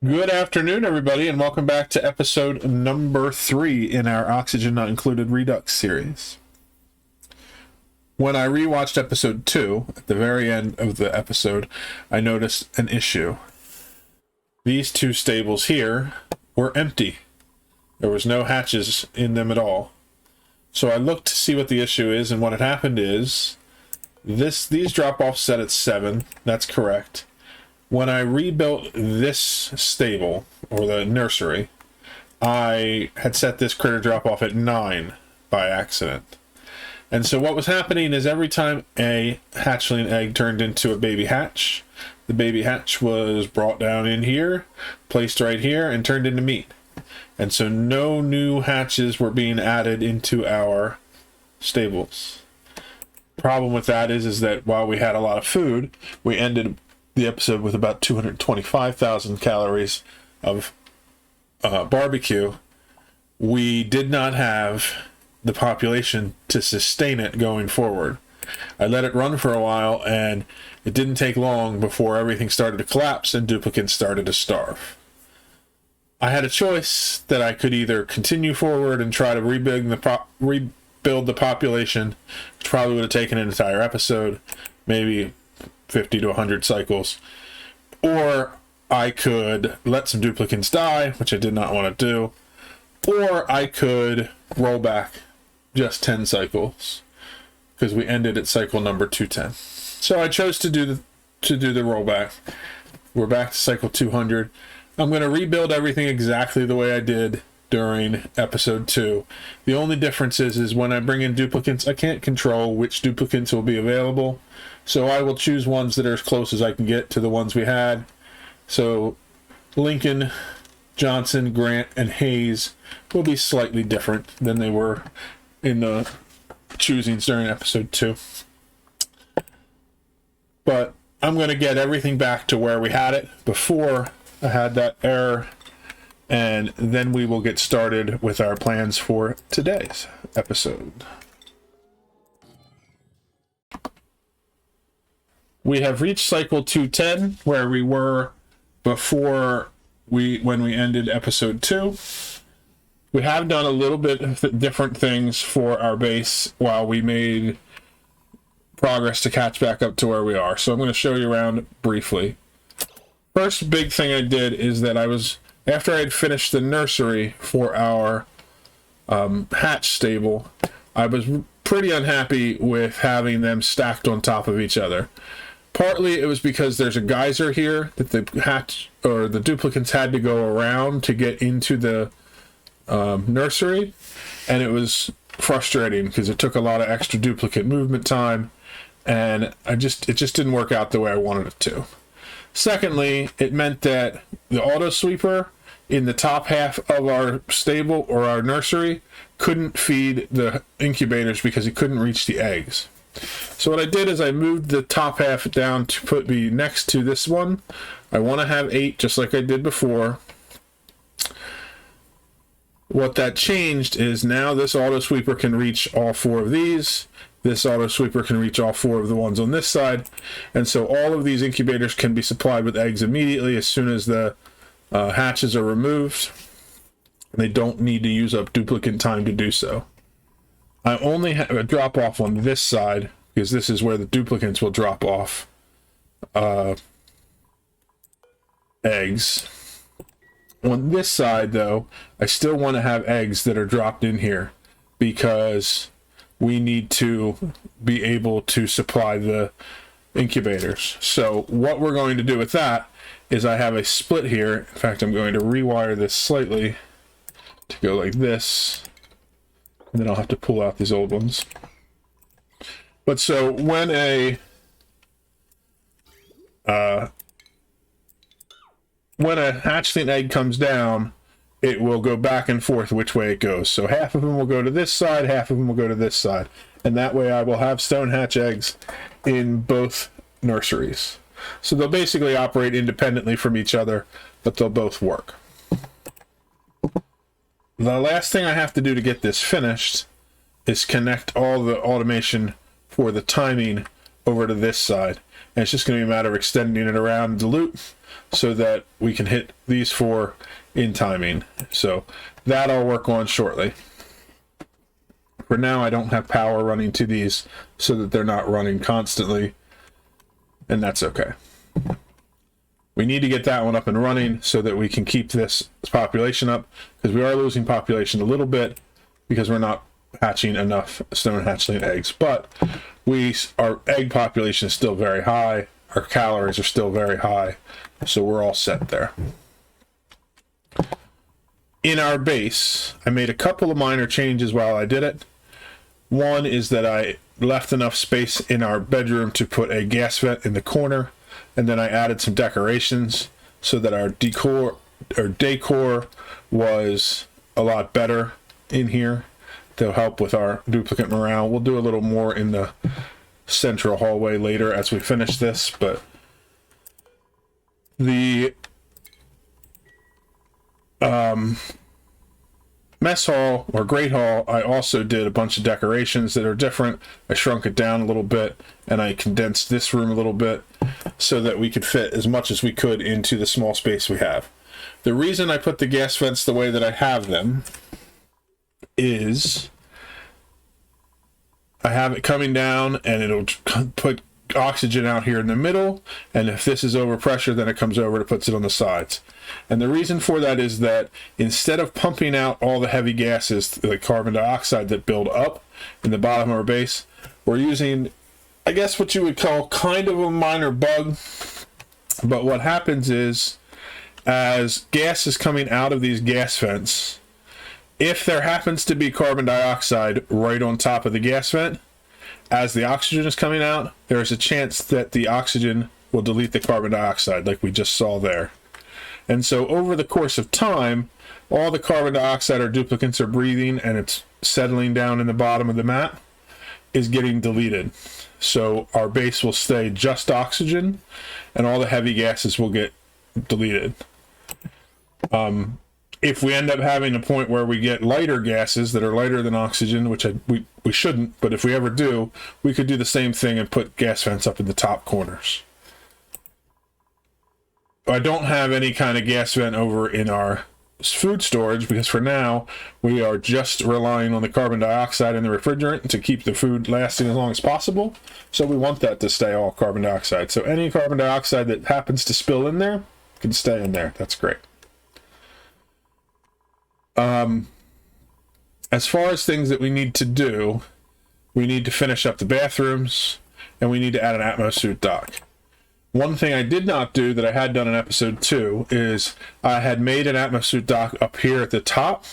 Good afternoon, everybody, and welcome back to episode number 3 in our Oxygen Not Included Redux series. When I rewatched episode 2, at the very end of the episode, I noticed an issue. These two stables here were empty. There was no hatches in them at all. So I looked to see what the issue is, and what had happened is these drop-offs set at 7. That's correct. When I rebuilt this stable, or the nursery, I had set this critter drop-off at 9 by accident. And so what was happening is every time a hatchling egg turned into a baby hatch, the baby hatch was brought down in here, placed right here, and turned into meat. And so no new hatches were being added into our stables. Problem with that is that while we had a lot of food, we ended the episode with about 225,000 calories of barbecue. We did not have the population to sustain it going forward. I let it run for a while, and it didn't take long before everything started to collapse and duplicates started to starve. I had a choice that I could either continue forward and try to rebuild the population, which probably would have taken an entire episode, maybe 50 to 100 cycles, or I could let some duplicates die, which I did not want to do, or I could roll back just 10 cycles, because we ended at cycle number 210. So I chose to do the rollback. We're back to cycle 200. I'm going to rebuild everything exactly the way I did during episode 2. The only difference is when I bring in duplicates, I can't control which duplicates will be available. So I will choose ones that are as close as I can get to the ones we had. So Lincoln, Johnson, Grant, and Hayes will be slightly different than they were in the choosings during episode 2. But I'm going to get everything back to where we had it before I had that error. And then we will get started with our plans for today's episode. We have reached cycle 210, where we were before when we ended episode 2. We have done a little bit of different things for our base while we made progress to catch back up to where we are. So I'm going to show you around briefly. First big thing I did is that after I had finished the nursery for our hatch stable, I was pretty unhappy with having them stacked on top of each other. Partly it was because there's a geyser here that the hatch or the duplicates had to go around to get into the nursery, and it was frustrating because it took a lot of extra duplicate movement time, and it just didn't work out the way I wanted it to. Secondly, it meant that the auto sweeper in the top half of our stable or our nursery couldn't feed the incubators because it couldn't reach the eggs. So what I did is I moved the top half down to be next to this one. I want to have 8 just like I did before. What that changed is now this auto sweeper can reach all 4 of these. This auto sweeper can reach all 4 of the ones on this side. And so all of these incubators can be supplied with eggs immediately as soon as the hatches are removed. They don't need to use up duplicate time to do so. I only have a drop off on this side because this is where the duplicates will drop off eggs. On this side, though, I still want to have eggs that are dropped in here because we need to be able to supply the incubators. So what we're going to do with that is I have a split here. In fact, I'm going to rewire this slightly to go like this. And then I'll have to pull out these old ones. But so when a hatchling egg comes down, it will go back and forth which way it goes. So half of them will go to this side, half of them will go to this side. And that way I will have stone hatch eggs in both nurseries. So they'll basically operate independently from each other, but they'll both work. The last thing I have to do to get this finished is connect all the automation for the timing over to this side. and it's just going to be a matter of extending it around the loop so that we can hit these 4 in timing. So that I'll work on shortly. For now, I don't have power running to these so that they're not running constantly, and that's okay. We need to get that one up and running so that we can keep this population up, because we are losing population a little bit because we're not hatching enough stone hatchling eggs. But our egg population is still very high. Our calories are still very high, so we're all set there. In our base, I made a couple of minor changes while I did it. One is that I left enough space in our bedroom to put a gas vent in the corner, and then I added some decorations so that our decor was a lot better in here to help with our duplicate morale. We'll do a little more in the central hallway later as we finish this, but the mess hall or great hall, I also did a bunch of decorations that are different. I shrunk it down a little bit and I condensed this room a little bit so that we could fit as much as we could into the small space we have. The reason I put the gas vents the way that I have them is I have it coming down and it'll put oxygen out here in the middle, and if this is over pressure, then it comes over and puts it on the sides. And the reason for that is that instead of pumping out all the heavy gases, like carbon dioxide, that build up in the bottom of our base, we're using, I guess, what you would call kind of a minor bug. But what happens is, as gas is coming out of these gas vents, if there happens to be carbon dioxide right on top of the gas vent, as the oxygen is coming out, there is a chance that the oxygen will delete the carbon dioxide, like we just saw there. And so over the course of time, all the carbon dioxide our duplicates are breathing and it's settling down in the bottom of the map is getting deleted. So our base will stay just oxygen and all the heavy gases will get deleted. If we end up having a point where we get lighter gases that are lighter than oxygen, which we shouldn't, but if we ever do, we could do the same thing and put gas vents up in the top corners. I don't have any kind of gas vent over in our food storage because for now we are just relying on the carbon dioxide and the refrigerant to keep the food lasting as long as possible. So we want that to stay all carbon dioxide. So any carbon dioxide that happens to spill in there can stay in there. That's great. As far as things that we need to do, we need to finish up the bathrooms and we need to add an Atmosuit dock. One thing I did not do that I had done in episode 2 is I had made an Atmosuit dock up here at the top,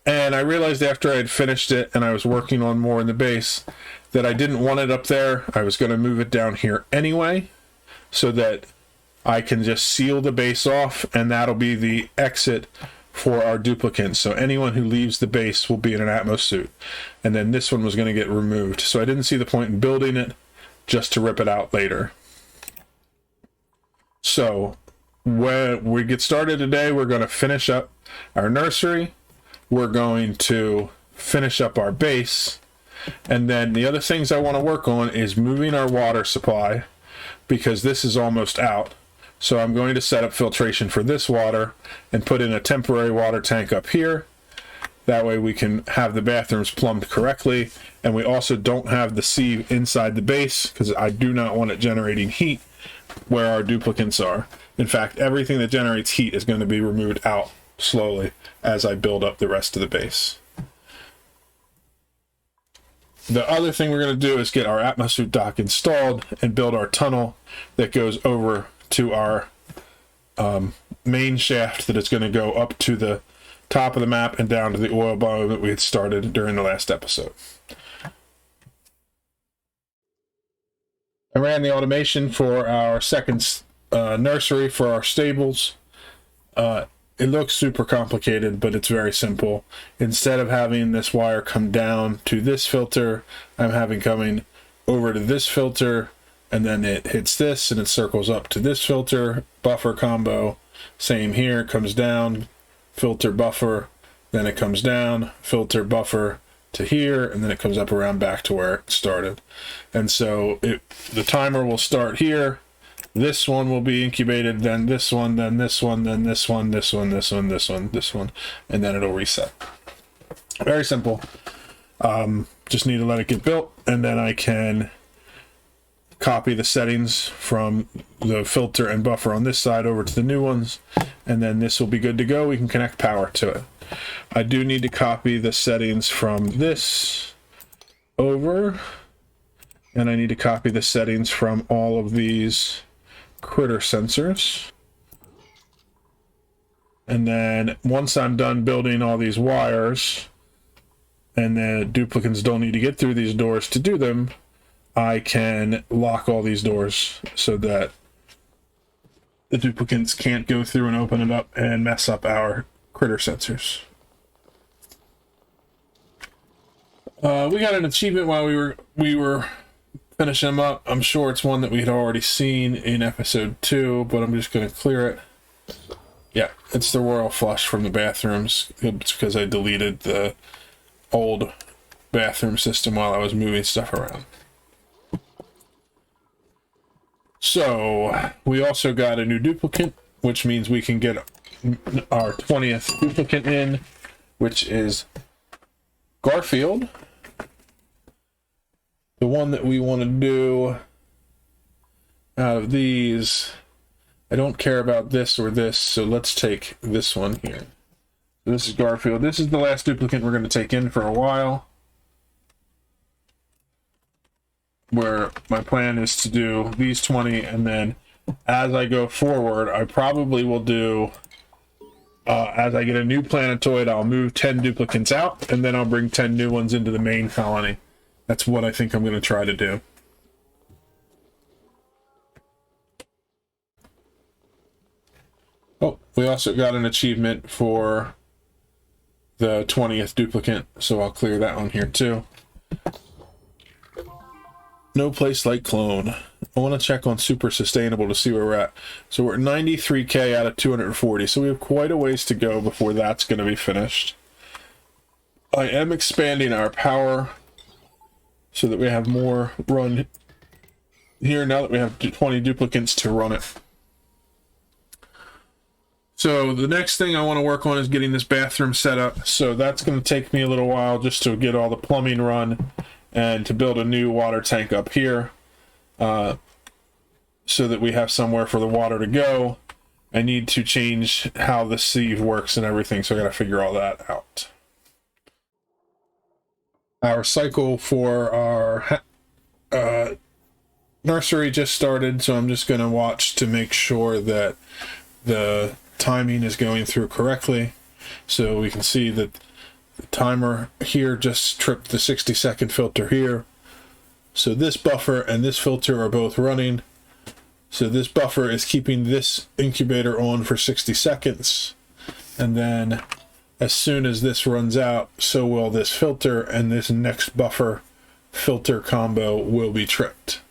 and I realized after I had finished it and I was working on more in the base that I didn't want it up there. I was going to move it down here anyway so that I can just seal the base off and that'll be the exit for our duplicants. So anyone who leaves the base will be in an Atmosuit, and then this one was going to get removed. So I didn't see the point in building it just to rip it out later. So when we get started today, we're going to finish up our nursery, we're going to finish up our base, and then the other things I want to work on is moving our water supply because this is almost out. So I'm going to set up filtration for this water and put in a temporary water tank up here. That way we can have the bathrooms plumbed correctly, and we also don't have the sieve inside the base because I do not want it generating heat where our duplicants are. In fact, everything that generates heat is going to be removed out slowly as I build up the rest of the base. The other thing we're going to do is get our Atmosuit dock installed and build our tunnel that goes over to our main shaft that is going to go up to the top of the map and down to the oil biome that we had started during the last episode. I ran the automation for our second nursery for our stables. It looks super complicated, but it's very simple. Instead of having this wire come down to this filter, I'm having coming over to this filter, and then it hits this and it circles up to this filter, buffer combo. Same here, comes down, filter buffer, then it comes down, filter buffer, to here, and then it comes up around back to where it started. And so the timer will start here. This one will be incubated, then this one, then this one, then this one, this one, this one, this one, this one, and then it'll reset. Very simple. Just need to let it get built, and then I can copy the settings from the filter and buffer on this side over to the new ones, and then this will be good to go. We can connect power to it. I do need to copy the settings from this over, and I need to copy the settings from all of these critter sensors. And then once I'm done building all these wires, and the duplicates don't need to get through these doors to do them, I can lock all these doors so that the duplicates can't go through and open it up and mess up our critter sensors. We got an achievement while we were finishing them up. I'm sure it's one that we had already seen in episode 2, but I'm just going to clear it. Yeah, it's the royal flush from the bathrooms. It's because I deleted the old bathroom system while I was moving stuff around. So we also got a new duplicate, which means we can get our 20th duplicate in, which is Garfield. The one that we want to do out of these, I don't care about this or this, so let's take this one here. This is Garfield. This is the last duplicate we're going to take in for a while, where my plan is to do these 20, and then as I go forward, I probably will do, as I get a new planetoid, I'll move 10 duplicates out, and then I'll bring 10 new ones into the main colony. That's what I think I'm going to try to do. Oh, we also got an achievement for the 20th duplicate, so I'll clear that one here too. No place like clone. I want to check on super sustainable to see where we're at. So we're at 93k out of 240, so we have quite a ways to go before that's going to be finished. I am expanding our power so that we have more run here now that we have 20 duplicates to run it. So the next thing I want to work on is getting this bathroom set up. So that's going to take me a little while just to get all the plumbing run and to build a new water tank up here so that we have somewhere for the water to go. I need to change how the sieve works and everything, so I got to figure all that out. Our cycle for our nursery just started, so I'm just going to watch to make sure that the timing is going through correctly. So we can see that the timer here just tripped the 60-second filter here. So this buffer and this filter are both running. So this buffer is keeping this incubator on for 60 seconds. And then as soon as this runs out, so will this filter, and this next buffer filter combo will be tripped.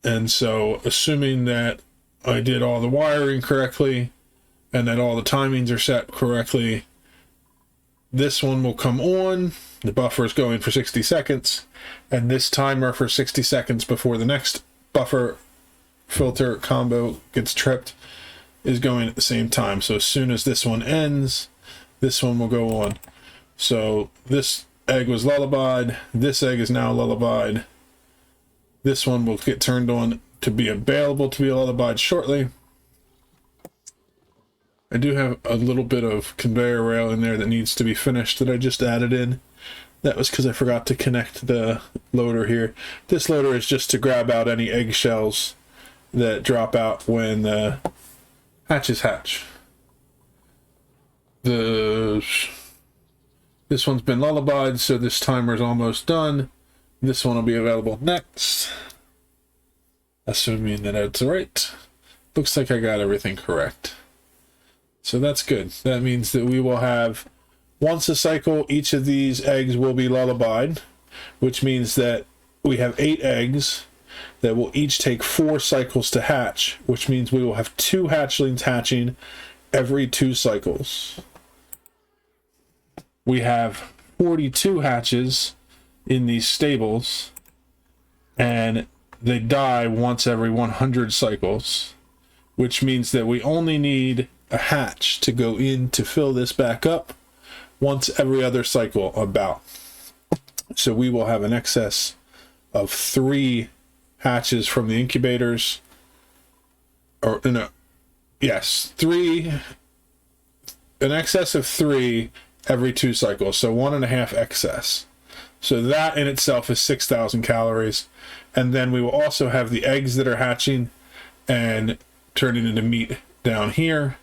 And so assuming that I did all the wiring correctly and that all the timings are set correctly, this one will come on, the buffer is going for 60 seconds, and this timer for 60 seconds before the next buffer filter combo gets tripped is going at the same time. So as soon as this one ends, this one will go on. So this egg was lullabied, this egg is now lullabied, this one will get turned on to be available to be lullabied shortly. I do have a little bit of conveyor rail in there that needs to be finished that I just added in. That was because I forgot to connect the loader here. This loader is just to grab out any eggshells that drop out when the hatches hatch. This one's been lullabied, so this timer's almost done. This one will be available next, assuming that it's right. Looks like I got everything correct. So that's good. That means that we will have, once a cycle, each of these eggs will be lullabied, which means that we have 8 eggs that will each take 4 cycles to hatch, which means we will have 2 hatchlings hatching every 2 cycles. We have 42 hatches in these stables, and they die once every 100 cycles, which means that we only need a hatch to go in to fill this back up once every other cycle about. So we will have an excess of 3 hatches from the incubators, or no, yes, 3, an excess of 3 every 2 cycles, so 1.5 excess. So that in itself is 6,000 calories. And then we will also have the eggs that are hatching and turning into meat down here.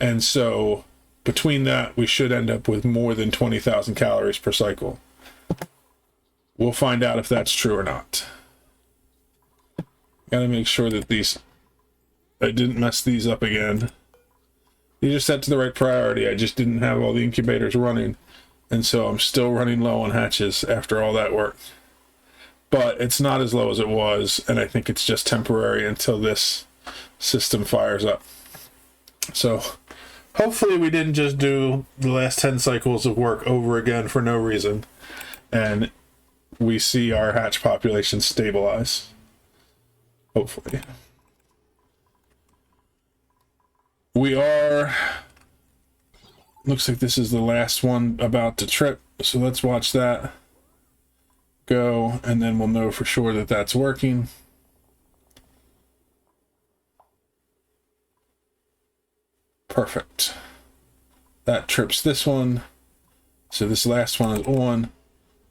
And so between that, we should end up with more than 20,000 calories per cycle. We'll find out if that's true or not. Gotta make sure that I didn't mess these up again. These are set to the right priority. I just didn't have all the incubators running. And so I'm still running low on hatches after all that work. But it's not as low as it was, and I think it's just temporary until this system fires up. So hopefully we didn't just do the last 10 cycles of work over again for no reason, and we see our hatch population stabilize. Hopefully. Looks like this is the last one about to trip, so let's watch that go, and then we'll know for sure that that's working. Perfect. That trips this one, so this last one is on,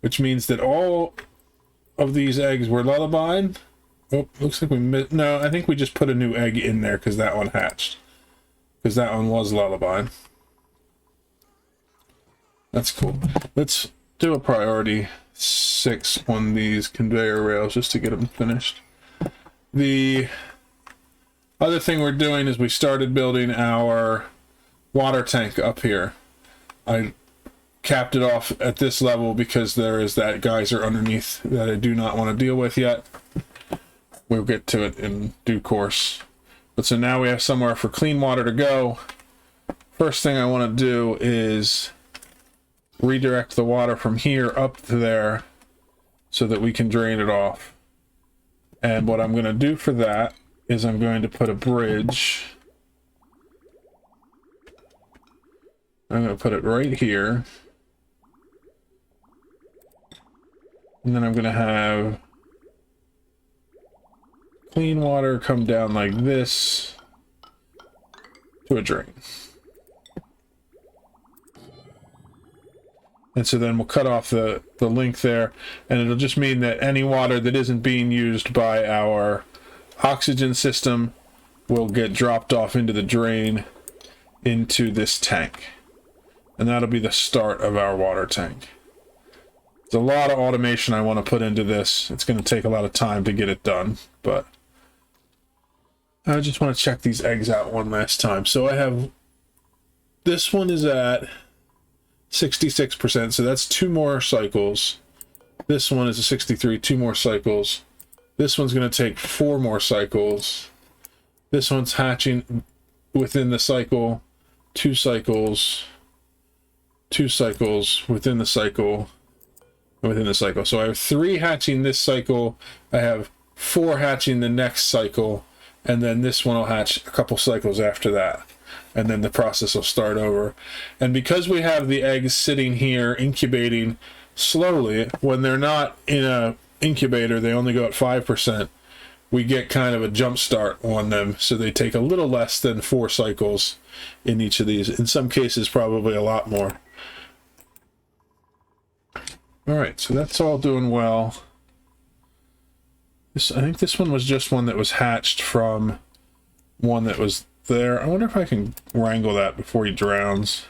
which means that all of these eggs were lullabied. Oh, looks like we missed. No, I think we just put a new egg in there because that one hatched, because that one was lullabied. That's cool. Let's do a priority 6 on these conveyor rails just to get them finished. The other thing we're doing is we started building our water tank up here. I capped it off at this level because there is that geyser underneath that I do not want to deal with yet. We'll get to it in due course. But so now we have somewhere for clean water to go. First thing I want to do is redirect the water from here up to there so that we can drain it off. And what I'm going to do for that is I'm going to put a bridge. I'm going to put it right here. And then I'm going to have clean water come down like this to a drain. And so then we'll cut off the link there, and it'll just mean that any water that isn't being used by our oxygen system will get dropped off into the drain into this tank. And that'll be the start of our water tank. There's a lot of automation I want to put into this. It's going to take a lot of time to get it done, but I just want to check these eggs out one last time. So I have, this one is at 66%, so that's 2 more cycles. This one is a 63, 2 more cycles. This one's going to take 4 more cycles. This one's hatching within the cycle, 2 cycles, 2 cycles within the cycle, within the cycle. So I have 3 hatching this cycle, I have 4 hatching the next cycle, and then this one will hatch a couple cycles after that. And then the process will start over. And because we have the eggs sitting here incubating slowly, when they're not in a incubator, they only go at 5%, we get kind of a jump start on them. So they take a little less than 4 cycles in each of these. In some cases, probably a lot more. All right, so that's all doing well. I think this one was just one that was hatched from one that was there. I wonder if I can wrangle that before he drowns,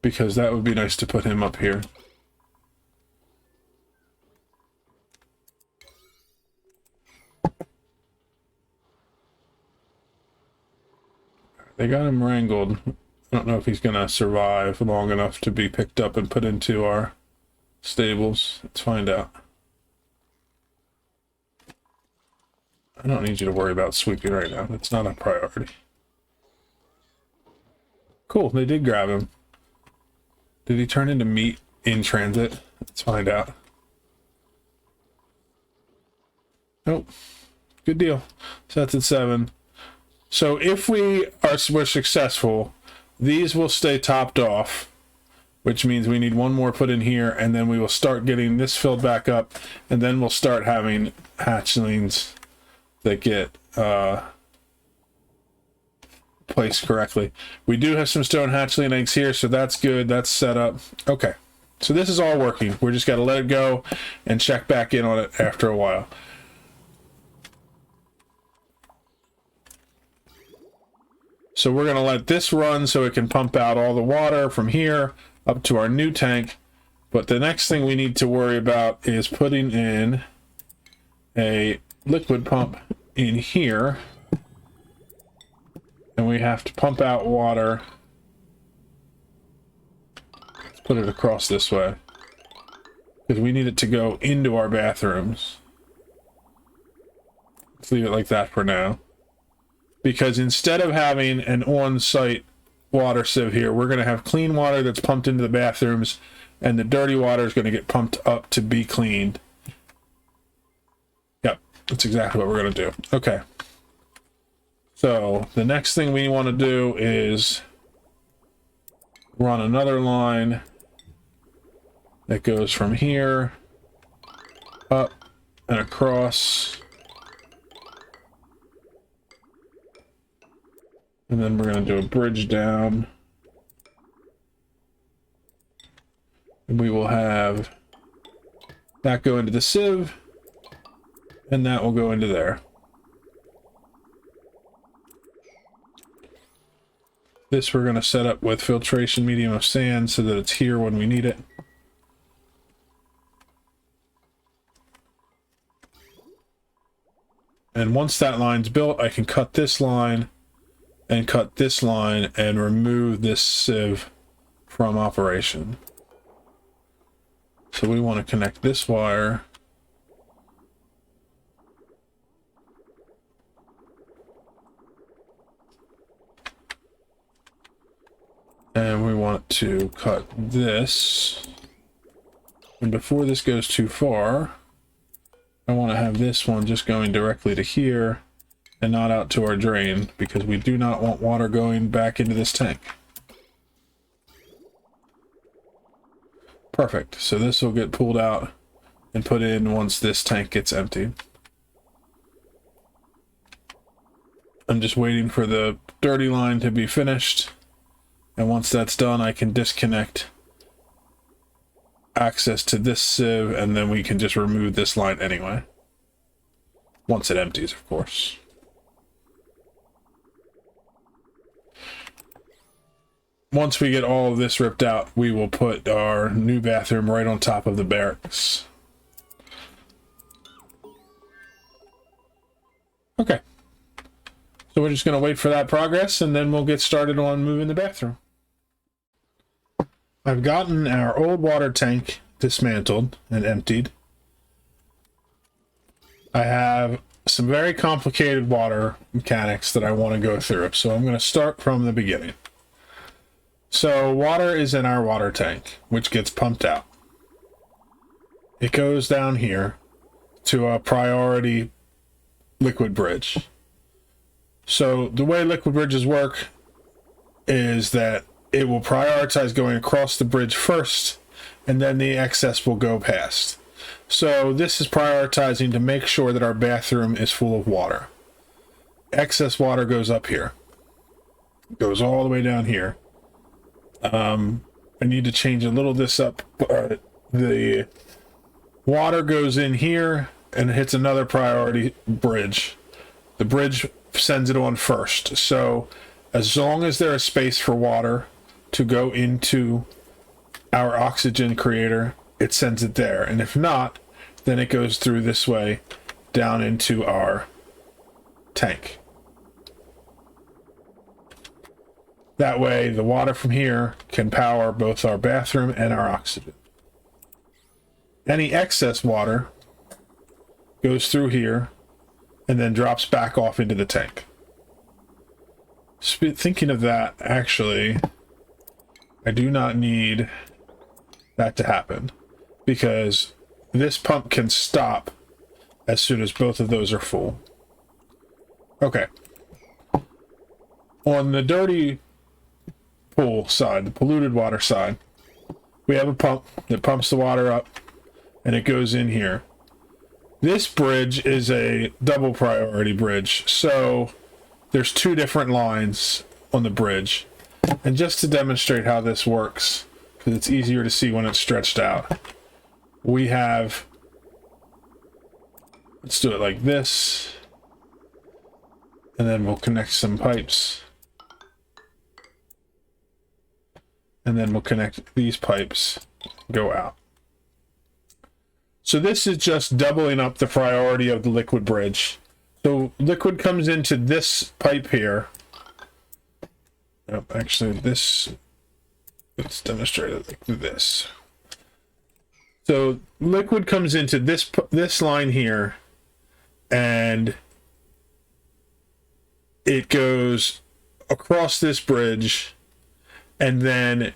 because that would be nice to put him up here. They got him wrangled. I don't know if he's gonna survive long enough to be picked up and put into our stables. Let's find out. I don't need you to worry about sweeping right now. That's not a priority. Cool, they did grab him. Did he turn into meat in transit? Let's find out. Nope. Good deal. So that's at 7. So if we're successful, these will stay topped off, which means we need one more put in here, and then we will start getting this filled back up, and then we'll start having hatchlings that get placed correctly. We do have some stone hatchling eggs here, so that's good. That's set up. Okay, so this is all working. We're just got to let it go and check back in on it after a while. So we're going to let this run so it can pump out all the water from here up to our new tank. But the next thing we need to worry about is putting in a liquid pump in here. And we have to pump out water. Let's put it across this way, because we need it to go into our bathrooms. Let's leave it like that for now. Because instead of having an on-site water sieve here, we're going to have clean water that's pumped into the bathrooms, and the dirty water is going to get pumped up to be cleaned. Yep, that's exactly what we're going to do. Okay. So the next thing we want to do is run another line that goes from here up and across. And then we're going to do a bridge down. And we will have that go into the sieve, and that will go into there. This we're going to set up with filtration medium of sand so that it's here when we need it. And once that line's built, I can cut this line and cut this line and remove this sieve from operation. So we want to connect this wire and we want to cut this, and before this goes too far, I want to have this one just going directly to here and not out to our drain, because we do not want water going back into this tank. Perfect. So this will get pulled out and put in once this tank gets emptied. I'm just waiting for the dirty line to be finished, and once that's done, I can disconnect access to this sieve, and then we can just remove this line anyway. Once it empties, of course. Once we get all of this ripped out, we will put our new bathroom right on top of the barracks. Okay. So we're just going to wait for that progress, and then we'll get started on moving the bathroom. I've gotten our old water tank dismantled and emptied. I have some very complicated water mechanics that I want to go through, so I'm going to start from the beginning. So water is in our water tank, which gets pumped out. It goes down here to a priority liquid bridge. So the way liquid bridges work is that it will prioritize going across the bridge first, and then the excess will go past. So this is prioritizing to make sure that our bathroom is full of water. Excess water goes up here. It goes all the way down here. I need to change a little this up. The water goes in here and hits another priority bridge. The bridge sends it on first. So as long as there is space for water to go into our oxygen creator, it sends it there. And if not, then it goes through this way down into our tank. That way, the water from here can power both our bathroom and our oxygen. Any excess water goes through here and then drops back off into the tank. Thinking of that, actually, I do not need that to happen because this pump can stop as soon as both of those are full. Okay. On the dirty pool side, the polluted water side, we have a pump that pumps the water up and it goes in here. This bridge is a double priority bridge, so there's two different lines on the bridge. And just to demonstrate how this works, because it's easier to see when it's stretched out, we have, let's do it like this, and then we'll connect some pipes, and then we'll connect these pipes, go out. So this is just doubling up the priority of the liquid bridge. So liquid comes into this pipe here. Oh, actually, this, let's demonstrate it like this. So liquid comes into this line here, and it goes across this bridge, and then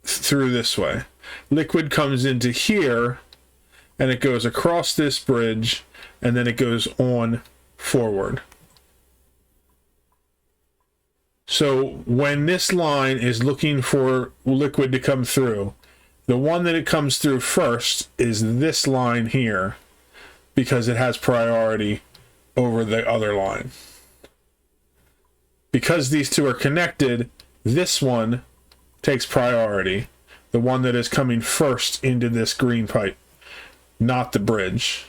through this way. Liquid comes into here, and it goes across this bridge, and then it goes on forward. So when this line is looking for liquid to come through, the one that it comes through first is this line here, because it has priority over the other line. Because these two are connected, this one takes priority, the one that is coming first into this green pipe, not the bridge.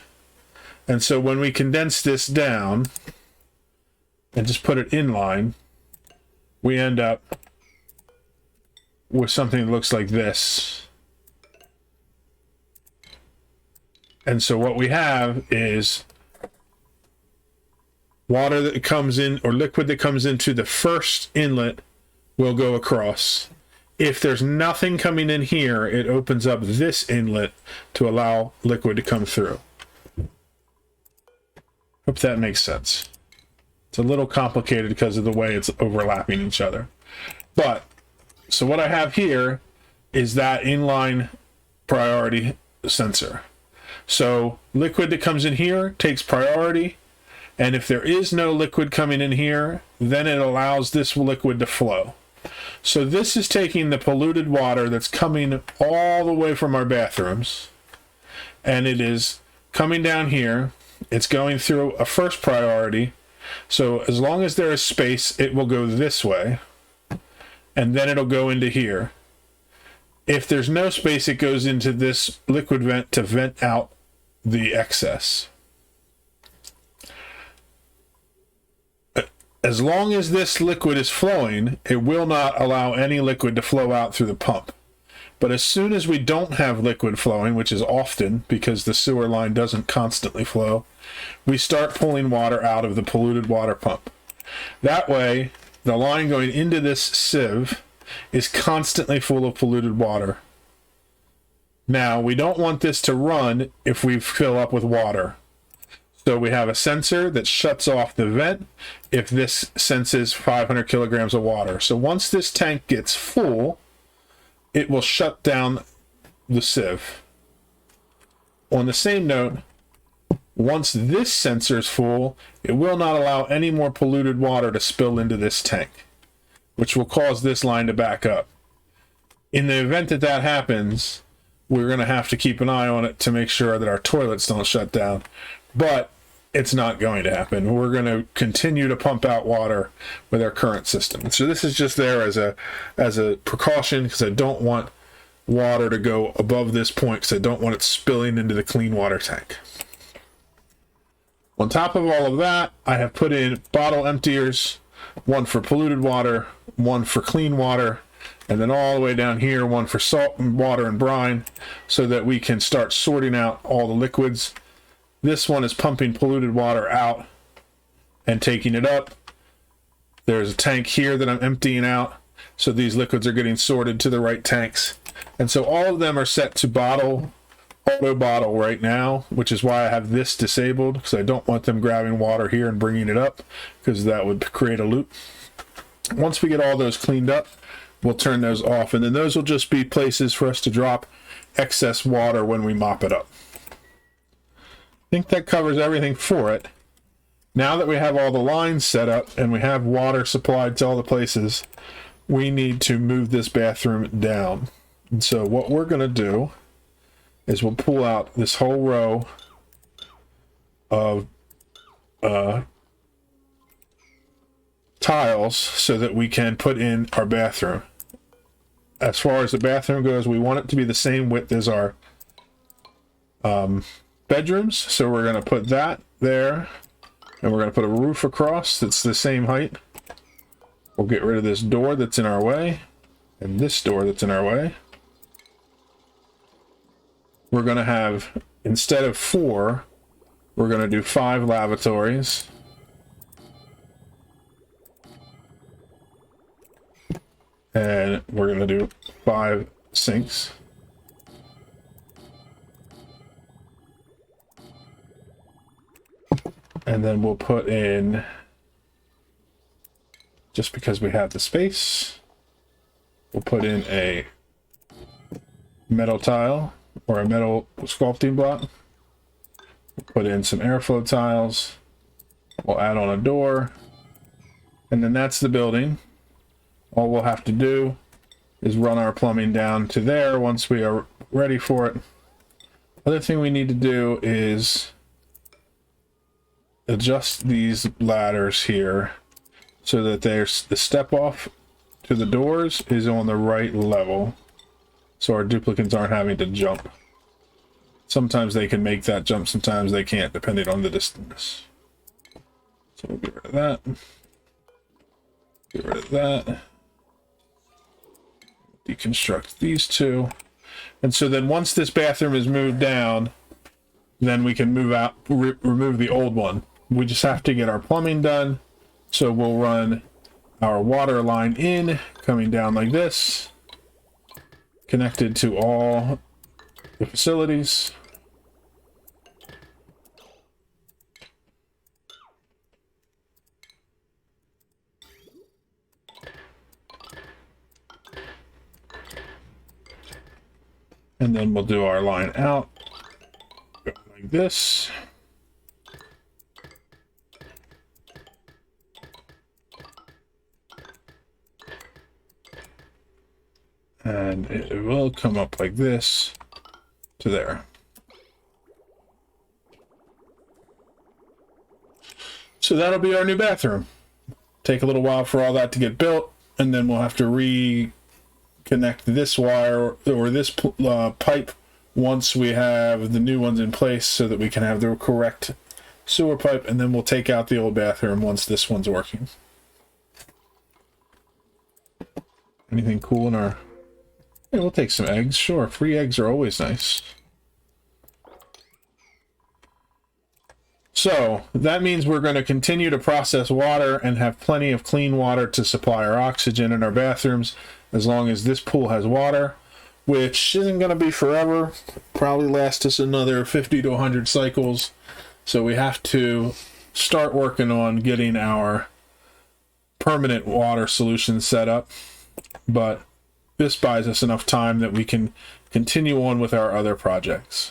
And so when we condense this down and just put it in line, we end up with something that looks like this. And so what we have is water that comes in, or liquid that comes into the first inlet will go across. If there's nothing coming in here, it opens up this inlet to allow liquid to come through. Hope that makes sense. It's a little complicated because of the way it's overlapping each other. But, so what I have here is that inline priority sensor. So liquid that comes in here takes priority, and if there is no liquid coming in here, then it allows this liquid to flow. So this is taking the polluted water that's coming all the way from our bathrooms, and it is coming down here. It's going through a first priority. So as long as there is space, it will go this way, and then it'll go into here. If there's no space, it goes into this liquid vent to vent out the excess. As long as this liquid is flowing, it will not allow any liquid to flow out through the pump. But as soon as we don't have liquid flowing, which is often because the sewer line doesn't constantly flow, we start pulling water out of the polluted water pump. That way, the line going into this sieve is constantly full of polluted water. Now, we don't want this to run if we fill up with water. So we have a sensor that shuts off the vent if this senses 500 kilograms of water. So once this tank gets full, it will shut down the sieve. On the same note, once this sensor is full, it will not allow any more polluted water to spill into this tank, which will cause this line to back up. In the event that that happens, we're going to have to keep an eye on it to make sure that our toilets don't shut down. But it's not going to happen. We're going to continue to pump out water with our current system. So this is just there as a precaution, because I don't want water to go above this point, because I don't want it spilling into the clean water tank. On top of all of that, I have put in bottle emptiers, one for polluted water, one for clean water, and then all the way down here, one for salt and water and brine, so that we can start sorting out all the liquids. This one is pumping polluted water out and taking it up. There's a tank here that I'm emptying out, so these liquids are getting sorted to the right tanks. And so all of them are set to auto bottle right now, which is why I have this disabled, because I don't want them grabbing water here and bringing it up, because that would create a loop. Once we get all those cleaned up, we'll turn those off, and then those will just be places for us to drop excess water when we mop it up. I think that covers everything for it. Now that we have all the lines set up and we have water supplied to all the places, we need to move this bathroom down. And so what we're going to do is we'll pull out this whole row of tiles so that we can put in our bathroom. As far as the bathroom goes, we want it to be the same width as our bedrooms. So we're going to put that there, and we're going to put a roof across that's the same height. We'll get rid of this door that's in our way, and this door that's in our way. We're going to have, instead of 4, we're going to do 5 lavatories. And we're going to do 5 sinks. And then we'll put in, just because we have the space, we'll put in a metal tile or a metal sculpting block. We'll put in some airflow tiles. We'll add on a door. And then that's the building. All we'll have to do is run our plumbing down to there once we are ready for it. Other thing we need to do is adjust these ladders here so that there's the step off to the doors is on the right level, so our duplicates aren't having to jump. Sometimes they can make that jump, sometimes they can't, depending on the distance. So we'll get rid of that. Get rid of that. Deconstruct these two. And so then once this bathroom is moved down, then we can move out, remove the old one. We just have to get our plumbing done. So we'll run our water line in, coming down like this, connected to all the facilities. And then we'll do our line out like this. And it will come up like this to there. So that'll be our new bathroom. Take a little while for all that to get built, and then we'll have to reconnect this wire or this pipe once we have the new ones in place so that we can have the correct sewer pipe, and then we'll take out the old bathroom once this one's working. Anything cool in our... Yeah, we'll take some eggs. Sure, free eggs are always nice. So that means we're going to continue to process water and have plenty of clean water to supply our oxygen in our bathrooms as long as this pool has water, which isn't going to be forever. Probably last us another 50 to 100 cycles. So we have to start working on getting our permanent water solution set up. But this buys us enough time that we can continue on with our other projects.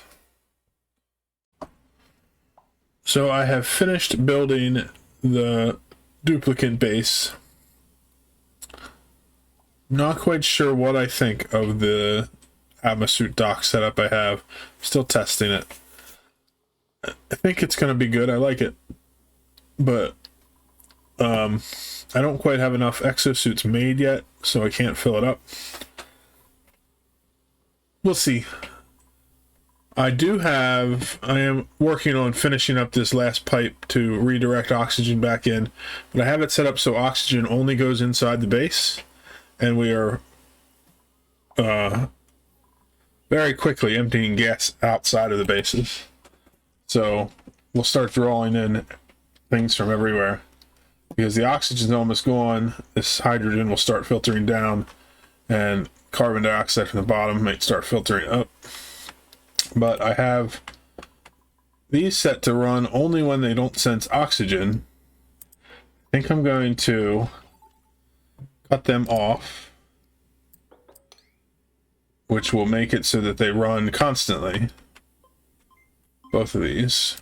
So I have finished building the duplicate base. Not quite sure what I think of the Exosuit dock setup I have. Still testing it. I think it's going to be good. I like it. But I don't quite have enough exosuits made yet, so I can't fill it up. We'll see. I am working on finishing up this last pipe to redirect oxygen back in, but I have it set up so oxygen only goes inside the base, and we are very quickly emptying gas outside of the bases. So we'll start drawing in things from everywhere. Because the oxygen's almost gone, this hydrogen will start filtering down, and carbon dioxide from the bottom might start filtering up. But I have these set to run only when they don't sense oxygen. I think I'm going to cut them off which will make it so that they run constantly. Both of these.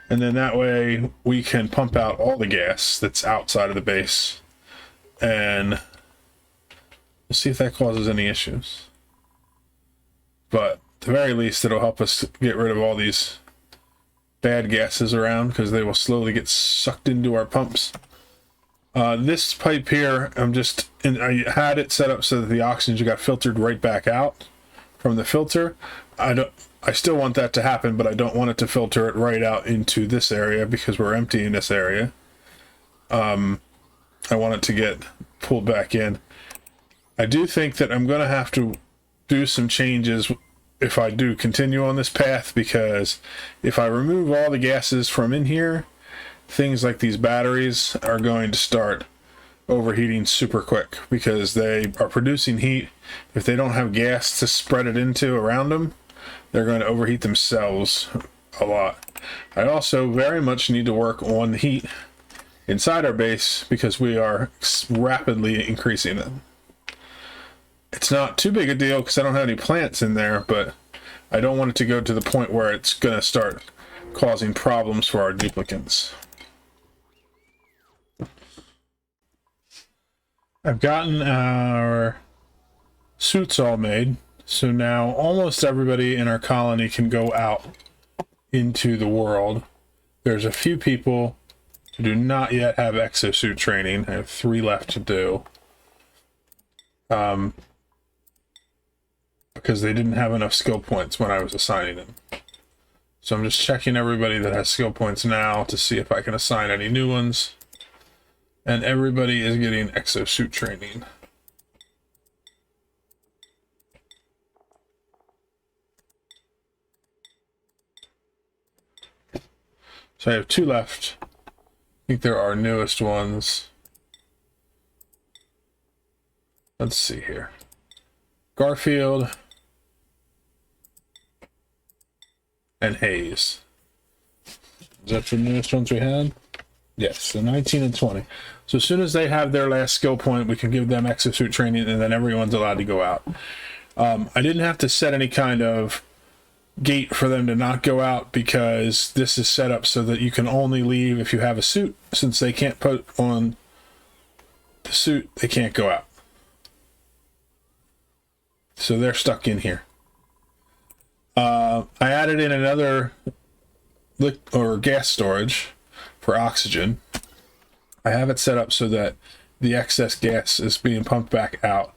And then that way we can pump out all the gas that's outside of the base. And we'll see if that causes any issues. But at the very least, it'll help us get rid of all these bad gases around, because they will slowly get sucked into our pumps. This pipe here, I had it set up so that the oxygen got filtered right back out from the filter. I still want that to happen, but I don't want it to filter it right out into this area because we're emptying this area. I want it to get pulled back in. I do think that I'm going to have to do some changes if I do continue on this path, because if I remove all the gases from in here, things like these batteries are going to start overheating super quick because they are producing heat. If they don't have gas to spread it into around them, they're going to overheat themselves a lot. I also very much need to work on the heat inside our base because we are rapidly increasing it. It's not too big a deal because I don't have any plants in there, but I don't want it to go to the point where it's going to start causing problems for our duplicants. I've gotten our suits all made, so now almost everybody in our colony can go out into the world. There's a few people who do not yet have exosuit training. I have 3 left to do. Because they didn't have enough skill points when I was assigning them. So I'm just checking everybody that has skill points now to see if I can assign any new ones. And everybody is getting exosuit training. So I have 2 left. I think they're our newest ones. Let's see here. Garfield and Hayes. Is that the newest ones we had? Yes, the 19 and 20. So as soon as they have their last skill point, we can give them exosuit training, and then everyone's allowed to go out. I didn't have to set any kind of gate for them to not go out because this is set up so that you can only leave if you have a suit. Since they can't put on the suit, they can't go out. So they're stuck in here. I added in another gas storage for oxygen. I have it set up so that the excess gas is being pumped back out,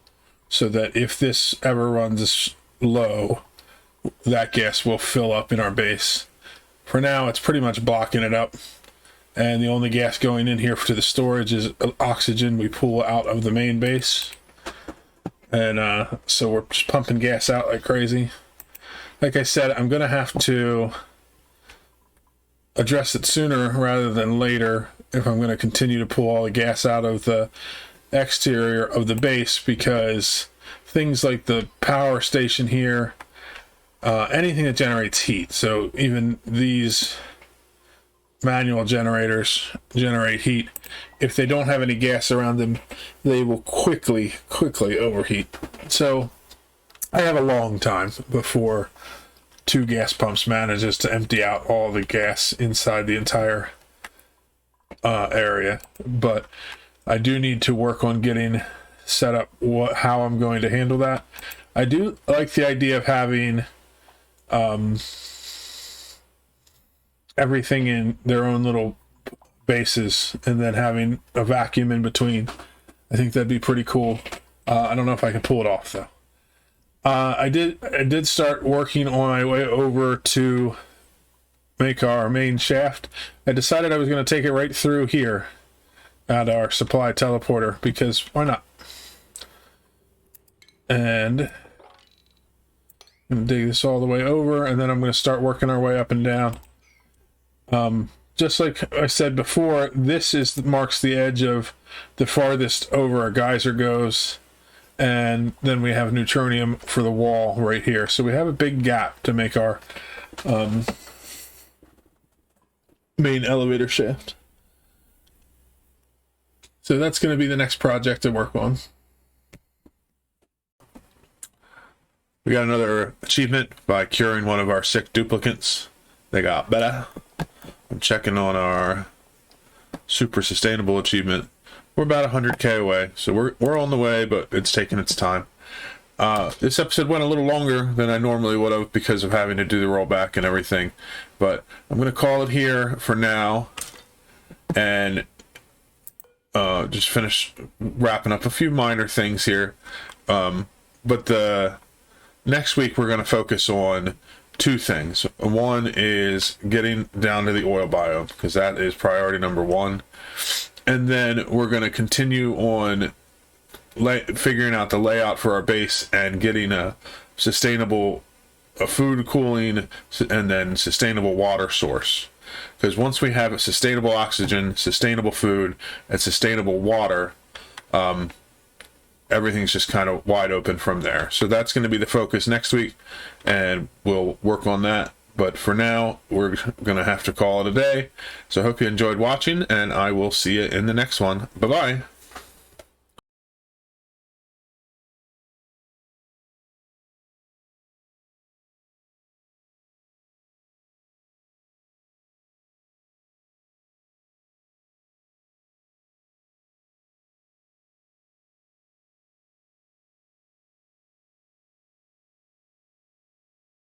so that if this ever runs low, that gas will fill up in our base. For now, it's pretty much blocking it up, and the only gas going in here to the storage is oxygen we pull out of the main base. And so we're just pumping gas out like crazy. Like I said, I'm going to have to address it sooner rather than later if I'm going to continue to pull all the gas out of the exterior of the base, because things like the power station here, anything that generates heat, so even these manual generators generate heat. If they don't have any gas around them, they will quickly overheat. So I have a long time before 2 gas pumps manages to empty out all the gas inside the entire area. But I do need to work on getting set up how I'm going to handle that. I do like the idea of having everything in their own little bases and then having a vacuum in between. I think that'd be pretty cool. I don't know if I can pull it off though. I did start working on my way over to make our main shaft. I decided I was going to take it right through here at our supply teleporter, because why not? And I'm going to dig this all the way over, and then I'm going to start working our way up and down. Just like I said before, this marks the edge of the farthest over our geyser goes, and then we have neutronium for the wall right here. So we have a big gap to make our main elevator shaft. So that's going to be the next project to work on. We got another achievement by curing one of our sick duplicates. They got better. I'm checking on our super sustainable achievement. We're about 100k away, so we're on the way, but it's taking its time. This episode went a little longer than I normally would have because of having to do the rollback and everything, but I'm going to call it here for now and just finish wrapping up a few minor things here. But the next week we're going to focus on two things. One is getting down to the oil biome, because that is priority number one. And then we're going to continue on figuring out the layout for our base and getting a sustainable food cooling and then sustainable water source. Because once we have a sustainable oxygen, sustainable food, and sustainable water, everything's just kind of wide open from there. So that's going to be the focus next week, and we'll work on that. But for now, we're going to have to call it a day. So I hope you enjoyed watching, and I will see you in the next one. Bye-bye.